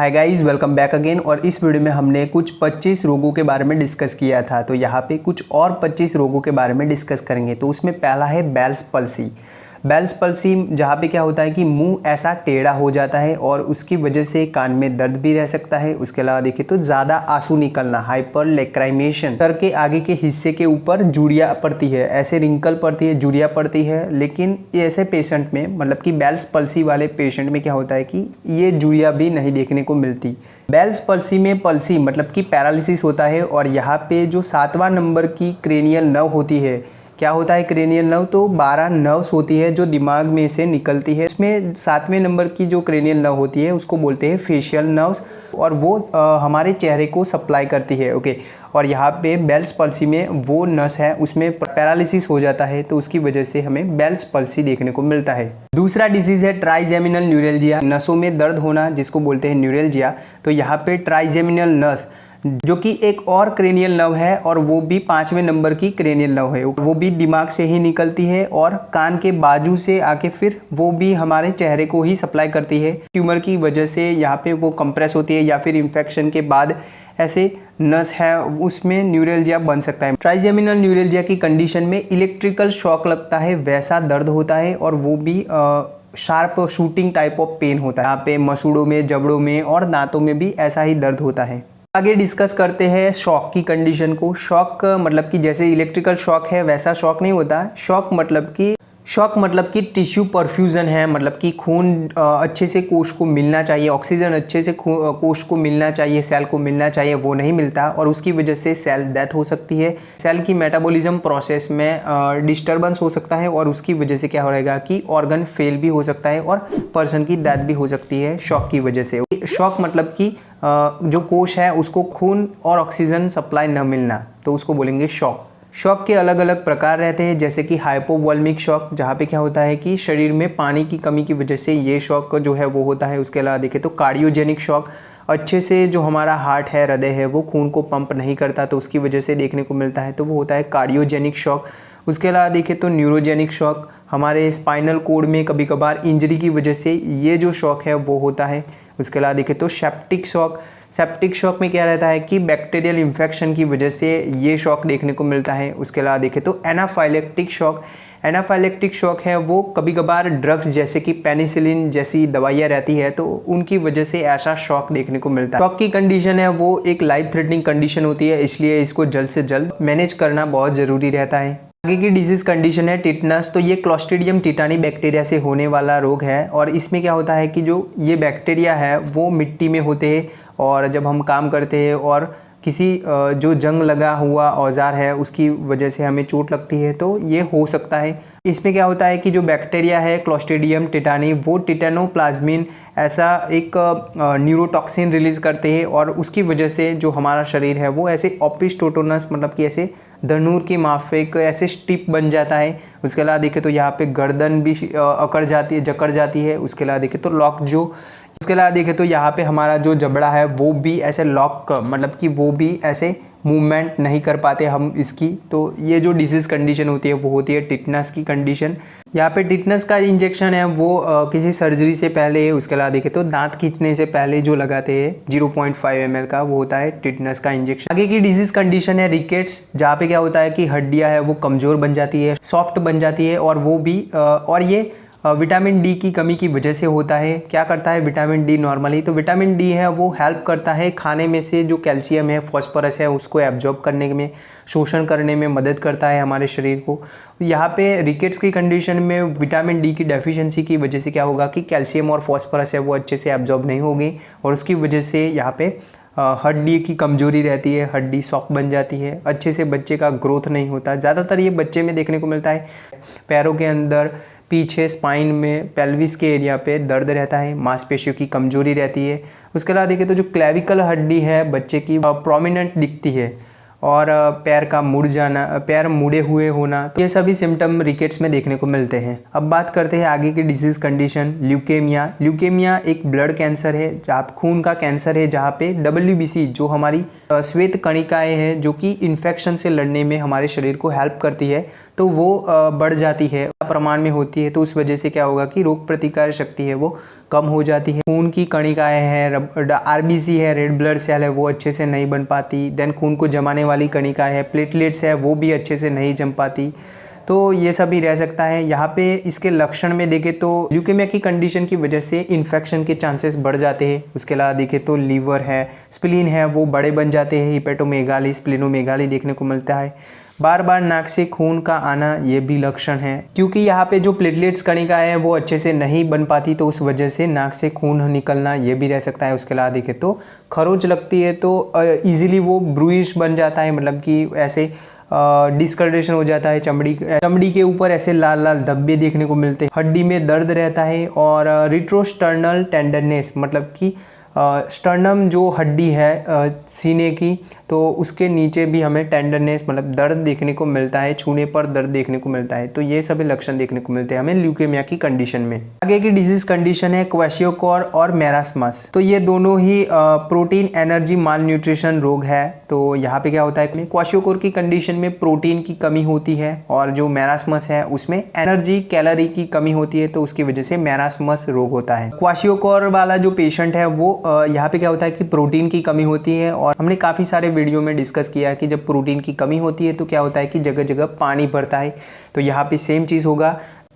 Hi guys, welcome back again. और इस video में हमने कुछ 25 रोगों के बारे में डिस्कस किया था, तो यहाँ पे कुछ और 25 रोगों के बारे में डिस्कस करेंगे। तो उसमें पहला है बेल्स पल्सी। बेल्स पल्सी जहाँ पे क्या होता है कि मुंह ऐसा टेढ़ा हो जाता है और उसकी वजह से कान में दर्द भी रह सकता है। उसके अलावा देखिए तो ज़्यादा आंसू निकलना, हाइपर लेक्राइमेशन, सर के आगे के हिस्से के ऊपर जुड़िया पड़ती है, ऐसे रिंकल पड़ती है, जुड़िया पड़ती है। लेकिन ऐसे पेशेंट में, मतलब कि बेल्स पल्सी वाले पेशेंट में क्या होता है कि ये जुड़िया भी नहीं देखने को मिलती। बेल्स पल्सी में पल्सी मतलब कि पैरालिसिस होता है और यहाँ पे जो 7वां नंबर की क्रेनियल नर्व होती है, क्या होता है क्रेनियल नर्व, तो 12 नर्व्स होती है जो दिमाग में से निकलती है। इसमें 7वें नंबर की जो क्रेनियल नर्व होती है उसको बोलते हैं फेशियल नर्व्स और वो हमारे चेहरे को सप्लाई करती है। ओके, और यहाँ पे बेल्स पल्सी में वो नस है उसमें पैरालिसिस हो जाता है, तो उसकी वजह से हमें बेल्स पल्सी देखने को मिलता है। दूसरा डिजीज है ट्राइजेमिनल न्यूरैल्जिया, नसों में दर्द होना जिसको बोलते हैं न्यूरैल्जिया। तो यहाँ पे ट्राइजेमिनल नस जो कि एक और क्रेनियल नर्व है और वो भी 5वें नंबर की क्रेनियल नर्व है, वो भी दिमाग से ही निकलती है और कान के बाजू से आके फिर वो भी हमारे चेहरे को ही सप्लाई करती है। ट्यूमर की वजह से यहाँ पे वो कंप्रेस होती है या फिर इन्फेक्शन के बाद ऐसे नस है उसमें न्यूरैल्जिया बन सकता है। ट्राइजेमिनल न्यूरैल्जिया की कंडीशन में इलेक्ट्रिकल शॉक लगता है, वैसा दर्द होता है और वो भी sharp shooting type of pain होता है। यहाँ पे मसूड़ों में, जबड़ों में और दांतों में भी ऐसा ही दर्द होता है। आगे डिस्कस करते हैं शॉक की कंडीशन को। शॉक मतलब कि जैसे इलेक्ट्रिकल शॉक है वैसा शॉक नहीं होता। शॉक मतलब कि टिश्यू परफ्यूजन है, मतलब कि खून अच्छे से कोश को मिलना चाहिए, ऑक्सीजन अच्छे से कोश को मिलना चाहिए, सेल को मिलना चाहिए, वो नहीं मिलता और उसकी वजह से सेल डेथ हो सकती है। सेल की मेटाबॉलिज्म प्रोसेस में डिस्टर्बेंस हो सकता है और उसकी वजह से क्या होगा कि ऑर्गन फेल भी हो सकता है और पर्सन की डेथ भी हो सकती है शॉक की वजह से। शॉक मतलब कि जो कोश है उसको खून और ऑक्सीजन सप्लाई न मिलना, तो उसको बोलेंगे शॉक। शॉक के अलग अलग प्रकार रहते हैं, जैसे कि हाइपोवॉल्मिक शॉक, जहाँ पे क्या होता है कि शरीर में पानी की कमी की वजह से ये शॉक जो है वो होता है। उसके अलावा देखें तो कार्डियोजेनिक शॉक, अच्छे से जो हमारा हार्ट है, हृदय है, वो खून को पंप नहीं करता तो उसकी वजह से देखने को मिलता है, तो वो होता है कार्डियोजेनिक शॉक। उसके अलावा देखें तो न्यूरोजेनिक शॉक, हमारे स्पाइनल कोड में कभी कभार इंजरी की वजह से ये जो शॉक है वो होता है। उसके अलावा देखें तो सेप्टिक शॉक, सेप्टिक शॉक में क्या रहता है कि बैक्टीरियल इन्फेक्शन की वजह से ये शॉक देखने को मिलता है। उसके अलावा देखें तो एनाफाइलेक्टिक शॉक, एनाफाइलेक्टिक शॉक है वो कभी कभार ड्रग्स जैसे कि पेनिसिलिन जैसी दवाइयाँ रहती है तो उनकी वजह से ऐसा शॉक देखने को मिलता है। शॉक की कंडीशन है वो एक लाइफ थ्रेटनिंग कंडीशन होती है, इसलिए इसको जल्द से जल्द मैनेज करना बहुत ज़रूरी रहता है। आगे की डिजीज़ कंडीशन है टिटनस। तो ये क्लोस्ट्रीडियम टिटानी बैक्टीरिया से होने वाला रोग है और इसमें क्या होता है कि जो ये बैक्टीरिया है वो मिट्टी में होते हैं और जब हम काम करते हैं और किसी जो जंग लगा हुआ औजार है उसकी वजह से हमें चोट लगती है तो ये हो सकता है। इसमें क्या होता है कि जो बैक्टीरिया है क्लोस्ट्रीडियम टिटानी वो टिटेनोप्लाज्मिन ऐसा एक न्यूरोटॉक्सिन रिलीज़ करते हैं और उसकी वजह से जो हमारा शरीर है वो ऐसे ऑपिस्टोटोनस मतलब कि ऐसे धनुर की माफिक ऐसे स्टिप बन जाता है। उसके अलावा देखें तो यहाँ पे गर्दन भी अकड़ जाती है, जकड़ जाती है। उसके अलावा देखें तो लॉक जो, उसके अलावा देखें तो यहाँ पे हमारा जो जबड़ा है वो भी ऐसे लॉक मतलब कि वो भी ऐसे मूवमेंट नहीं कर पाते हम इसकी। तो ये जो डिजीज़ कंडीशन होती है वो होती है टिटनस की कंडीशन। यहाँ पे टिटनस का इंजेक्शन है वो किसी सर्जरी से पहले, उसके अलावा देखें तो दांत खींचने से पहले जो लगाते हैं 0.5 ml का, वो होता है टिटनस का इंजेक्शन। आगे की डिजीज़ कंडीशन है रिकेट्स, जहाँ पे क्या होता है कि हड्डियाँ है वो कमज़ोर बन जाती है, सॉफ्ट बन जाती है और वो भी और ये विटामिन डी की कमी की वजह से होता है। क्या करता है विटामिन डी नॉर्मली, तो विटामिन डी है वो हेल्प करता है खाने में से जो कैल्शियम है, फॉस्फोरस है, उसको एब्जॉर्ब करने में, शोषण करने में मदद करता है हमारे शरीर को। यहाँ पे रिकेट्स की कंडीशन में विटामिन डी की डेफिशिएंसी की वजह से क्या होगा कि कैल्शियम और फॉस्फोरस है वो अच्छे से एब्जॉर्ब नहीं होगी और उसकी वजह से यहाँ पे हड्डी की कमजोरी रहती है, हड्डी सॉफ्ट बन जाती है, अच्छे से बच्चे का ग्रोथ नहीं होता। ज़्यादातर ये बच्चे में देखने को मिलता है। पैरों के अंदर, पीछे स्पाइन में, पेल्विस के एरिया पे दर्द रहता है, मांसपेशियों की कमजोरी रहती है। उसके अलावा देखें तो जो क्लेविकल हड्डी है बच्चे की प्रोमिनेंट दिखती है और पैर का मुड़ जाना, पैर मुड़े हुए होना, तो ये सभी सिम्टम रिकेट्स में देखने को मिलते हैं। अब बात करते हैं आगे की डिजीज़ कंडीशन ल्यूकेमिया। ल्यूकेमिया एक ब्लड कैंसर है, जहाँ खून का कैंसर है, जहाँ पे WBC जो हमारी श्वेत कणिकाएं हैं जो कि इन्फेक्शन से लड़ने में हमारे शरीर को हेल्प करती है तो वो बढ़ जाती है। यहाँ प्रमाण में होती है तो उस वजह से क्या होगा कि रोग प्रतिकार शक्ति है वो कम हो जाती है। खून की कणिकाएं हैं, आरबीसी है, रेड ब्लड सेल है, वो अच्छे से नहीं बन पाती। देन खून को जमाने वाली कणिकाएं है, प्लेटलेट्स है, वो भी अच्छे से नहीं जम पाती। तो ये सब भी रह सकता है। यहाँ पे इसके लक्षण में देखें तो ल्यूकेमिया की कंडीशन की वजह से इन्फेक्शन के चांसेस बढ़ जाते हैं। उसके अलावा देखें तो लीवर है, स्प्लीन है, वो बड़े बन जाते हैं, हिपेटोमेगाली, स्प्लीनोमेगाली देखने को मिलता है। बार बार नाक से खून का आना ये भी लक्षण है, क्योंकि यहाँ पे जो प्लेटलेट्स कणिका है वो अच्छे से नहीं बन पाती तो उस वजह से नाक से खून निकलना ये भी रह सकता है। उसके अलावा देखें तो खरोच लगती है तो ईजिली वो ब्रूइश बन जाता है, मतलब कि ऐसे डिस्कलरेशन हो जाता है। चमड़ी के ऊपर ऐसे लाल लाल धब्बे देखने को मिलते हैं। हड्डी में दर्द रहता है और रिट्रोस्टर्नल टेंडरनेस, मतलब कि स्टर्नम जो हड्डी है सीने की, तो उसके नीचे भी हमें टेंडरनेस मतलब दर्द देखने को मिलता है, छूने पर दर्द देखने को मिलता है। तो ये सभी लक्षण देखने को मिलते हैं हमें ल्यूकेमिया की कंडीशन में। आगे की डिजीज कंडीशन है क्वेशियोकोर और मेरास्मस। तो ये दोनों ही प्रोटीन एनर्जी माल न्यूट्रिशन रोग है। तो यहाँ पे क्या होता है, क्वेशियोकोर की कंडीशन में प्रोटीन की कमी होती है और जो मेरास्मस है उसमें एनर्जी कैलोरी की कमी होती है, तो उसकी वजह से मेरास्मस रोग होता है। क्वेशियोकोर वाला जो पेशेंट है वो यहाँ पे क्या होता है कि प्रोटीन की कमी होती है, और हमने काफ़ी सारे वीडियो में डिस्कस किया कि जब प्रोटीन की कमी होती है तो क्या होता है कि जगह जगह पानी भरता है। तो यहाँ पे सेम चीज़ होगा।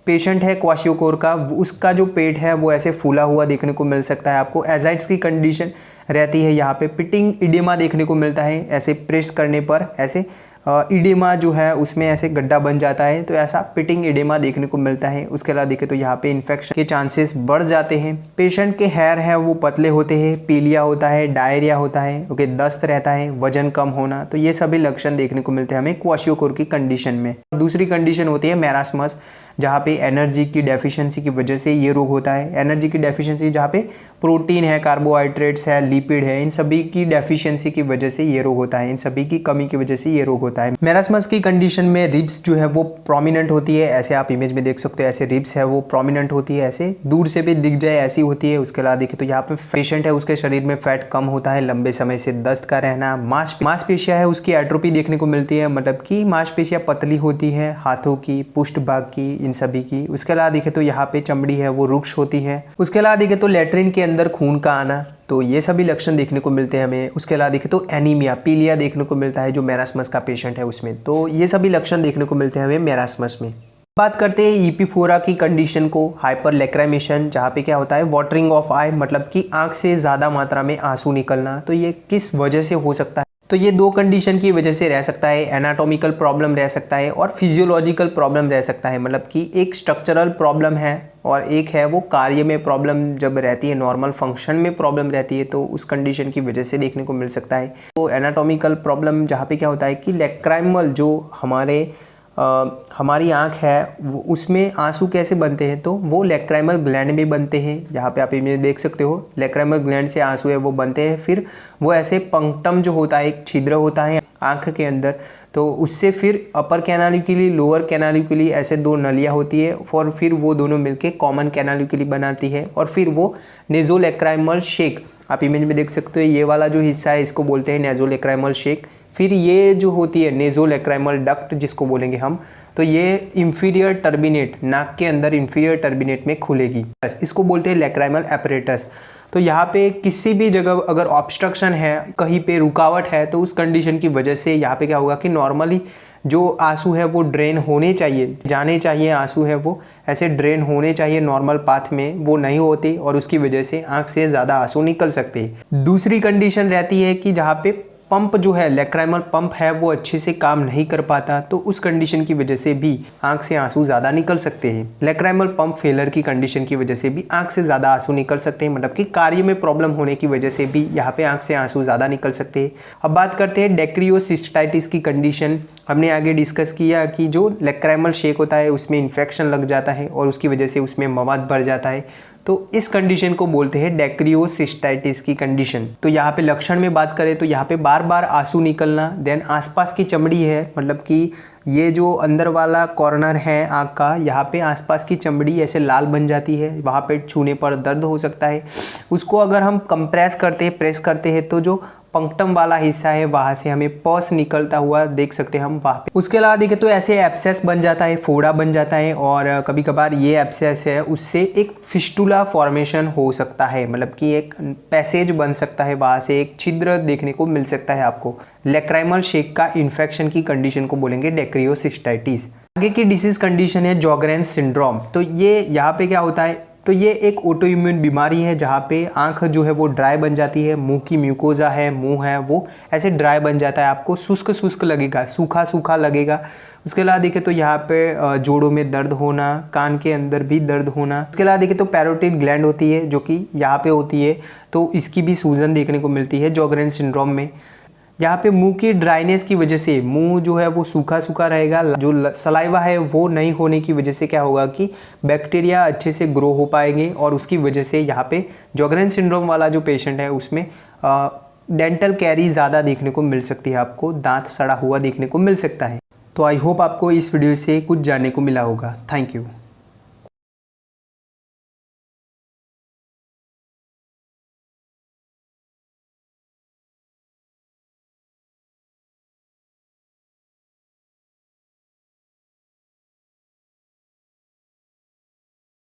पेशेंट है क्वेशियोकोर का, उसका जो पेट है वो ऐसे फूला हुआ देखने को मिल सकता है आपको। एजाइड्स की कंडीशन रहती है, यहाँ पे पिटिंग इडेमा देखने को मिलता है। ऐसे प्रेस करने पर ऐसे इडेमा जो है उसमें ऐसे गड्ढा बन जाता है, तो ऐसा पिटिंग इडेमा देखने को मिलता है। उसके अलावा देखें तो यहाँ पे इन्फेक्शन के चांसेस बढ़ जाते हैं। पेशेंट के हेयर है वो पतले होते हैं, पीलिया होता है, डायरिया होता है, ओके, दस्त रहता है, वजन कम होना। तो ये सभी लक्षण देखने को मिलते हैं हमें क्वेशियोकोर की कंडीशन में। दूसरी कंडीशन होती है मेरास्मस, जहाँ पे एनर्जी की डेफिशिएंसी की वजह से ये रोग होता है। एनर्जी की डेफिशिएंसी जहाँ पे प्रोटीन है, कार्बोहाइड्रेट्स है, लिपिड है, इन सभी की डेफिशिएंसी की वजह से ये रोग होता है, इन सभी की कमी की वजह से ये रोग होता है। मेरास्मस की कंडीशन में रिब्स जो है वो प्रोमिनेंट होती है, ऐसे आप इमेज में देख सकते हो, ऐसे रिब्स है वो प्रोमिनेंट होती है, ऐसे दूर से भी दिख जाए ऐसी होती है। उसके अलावा देखें तो यहाँ पे पेशेंट है उसके शरीर में फैट कम होता है, लंबे समय से दस्त का रहना, मांसपेशियां है उसकी एट्रोपी देखने को मिलती है, मतलब कि मांसपेशियां पतली होती है, हाथों की, पुष्ट भाग की, इन सभी की। उसके अलावा देखें तो यहाँ पे चमड़ी है वो रुक्ष होती है। उसके अलावा देखें तो लैट्रिन के अंदर खून का आना, तो ये सभी लक्षण देखने को मिलते हैं हमें। उसके अलावा देखें तो एनीमिया, पीलिया देखने को मिलता है जो मेरास्मस का पेशेंट है उसमें। तो ये सभी लक्षण देखने को मिलते हैं हमें मेरास्मस में। बात करते हैं ईपीफोरा की कंडीशन को, हाइपर लैक्राइमेशन, जहाँ पे क्या होता है वाटरिंग ऑफ आई, मतलब कि आंख से ज़्यादा मात्रा में आंसू निकलना। तो ये किस वजह से हो सकता है? तो ये दो कंडीशन की वजह से रह सकता है। एनाटॉमिकल प्रॉब्लम रह सकता है और फिजियोलॉजिकल प्रॉब्लम रह सकता है, मतलब कि एक स्ट्रक्चरल प्रॉब्लम है और एक है वो कार्य में प्रॉब्लम जब रहती है, नॉर्मल फंक्शन में प्रॉब्लम रहती है, तो उस कंडीशन की वजह से देखने को मिल सकता है। तो एनाटॉमिकल प्रॉब्लम जहाँ पे क्या होता है कि लैक्राइमल जो हमारी आँख है उसमें आंसू कैसे बनते हैं, तो वो लैक्राइमल ग्लैंड में बनते हैं। यहाँ पे आप इमेज देख सकते हो, लैक्राइमल ग्लैंड से आंसू है वो बनते हैं। फिर वो ऐसे पंक्टम जो होता है, एक छिद्र होता है आँख के अंदर, तो उससे फिर अपर कैनालिक्यूली, लोअर कैनालिक्यूली, ऐसे दो नलियाँ होती है और फिर वो दोनों मिलके कॉमन कैनालिक्यूली बनाती है और फिर वो नेज़ोलैक्राइमल शेक, आप इमेज में देख सकते हो, ये वाला जो हिस्सा है इसको बोलते हैं नेज़ोलैक्राइमल शेक। फिर ये जो होती है नेज़ोलैक्राइमल डक्ट जिसको बोलेंगे हम, तो ये इंफीरियर टर्बिनेट, नाक के अंदर इंफीरियर टर्बिनेट में खुलेगी, इसको बोलते हैं लैक्राइमल एपरेटस। तो यहाँ पे किसी भी जगह अगर ऑब्स्ट्रक्शन है, कहीं पे रुकावट है, तो उस कंडीशन की वजह से यहाँ पे क्या होगा कि नॉर्मली जो आंसू है वो ड्रेन होने चाहिए, जाने चाहिए आंसू है वो ऐसे ड्रेन होने चाहिए नॉर्मल पाथ में, वो नहीं होते और उसकी वजह से आंख से ज़्यादा आंसू निकल सकते हैं। दूसरी कंडीशन रहती है कि जहाँ पे पंप जो है, लैक्राइमल पंप है, वो अच्छे से काम नहीं कर पाता, तो उस कंडीशन की वजह से भी आंख से आंसू ज़्यादा निकल सकते हैं। लैक्राइमल पंप फेलर की कंडीशन की वजह से भी आंख से ज़्यादा आंसू निकल सकते हैं, मतलब कि कार्य में प्रॉब्लम होने की वजह से भी यहाँ पे आंख से आंसू ज़्यादा निकल सकते हैं। अब बात करते हैं डेक्रियोसिस्टाइटिस की कंडीशन। हमने आगे डिस्कस किया कि जो लैक्राइमल शेक होता है उसमें इन्फेक्शन लग जाता है और उसकी वजह से उसमें मवाद भर जाता है, तो इस कंडीशन को बोलते हैं डेक्रियोसिस्टाइटिस की कंडीशन। तो यहाँ पे लक्षण में बात करें तो यहाँ पे बार बार आंसू निकलना, देन आसपास की चमड़ी है, मतलब कि ये जो अंदर वाला कॉर्नर है आँख का, यहाँ पे आसपास की चमड़ी ऐसे लाल बन जाती है, वहाँ पे छूने पर दर्द हो सकता है। उसको अगर हम कंप्रेस करते हैं, प्रेस करते हैं, तो जो पंक्टम वाला हिस्सा है वहाँ से हमें पस निकलता हुआ देख सकते हैं हम वहाँ पे। उसके अलावा देखें तो ऐसे एब्सेस बन जाता है, फोड़ा बन जाता है, और कभी कभार ये एब्सेस है उससे एक फिस्टुला फॉर्मेशन हो सकता है, मतलब कि एक पैसेज बन सकता है, वहाँ से एक छिद्र देखने को मिल सकता है आपको। लेक्राइमल शेक का इन्फेक्शन की कंडीशन को बोलेंगे डेक्रियोसिस्टाइटिस। आगे की डिसीज कंडीशन है जॉगरेन्स सिंड्रोम। तो ये यहाँ पे क्या होता है, तो ये एक ऑटो इम्यून बीमारी है जहाँ पे आंख जो है वो ड्राई बन जाती है, मुंह की म्यूकोजा है, मुंह है वो ऐसे ड्राई बन जाता है, आपको शुष्क शुष्क लगेगा, सूखा सूखा लगेगा। उसके अलावा देखें तो यहाँ पे जोड़ों में दर्द होना, कान के अंदर भी दर्द होना। उसके अलावा देखें तो पैरोटिड ग्लैंड होती है जो कि यहाँ पे होती है, तो इसकी भी सूजन देखने को मिलती है जॉगरेन्स सिंड्रोम में। यहाँ पे मुंह की ड्राइनेस की वजह से मुंह जो है वो सूखा सूखा रहेगा, जो सलाइवा है वो नहीं होने की वजह से क्या होगा कि बैक्टीरिया अच्छे से ग्रो हो पाएंगे, और उसकी वजह से यहाँ पे जॉगरेन्स सिंड्रोम वाला जो पेशेंट है उसमें डेंटल कैरी ज़्यादा देखने को मिल सकती है, आपको दांत सड़ा हुआ देखने को मिल सकता है। तो आई होप आपको इस वीडियो से कुछ जानने को मिला होगा। Thank you.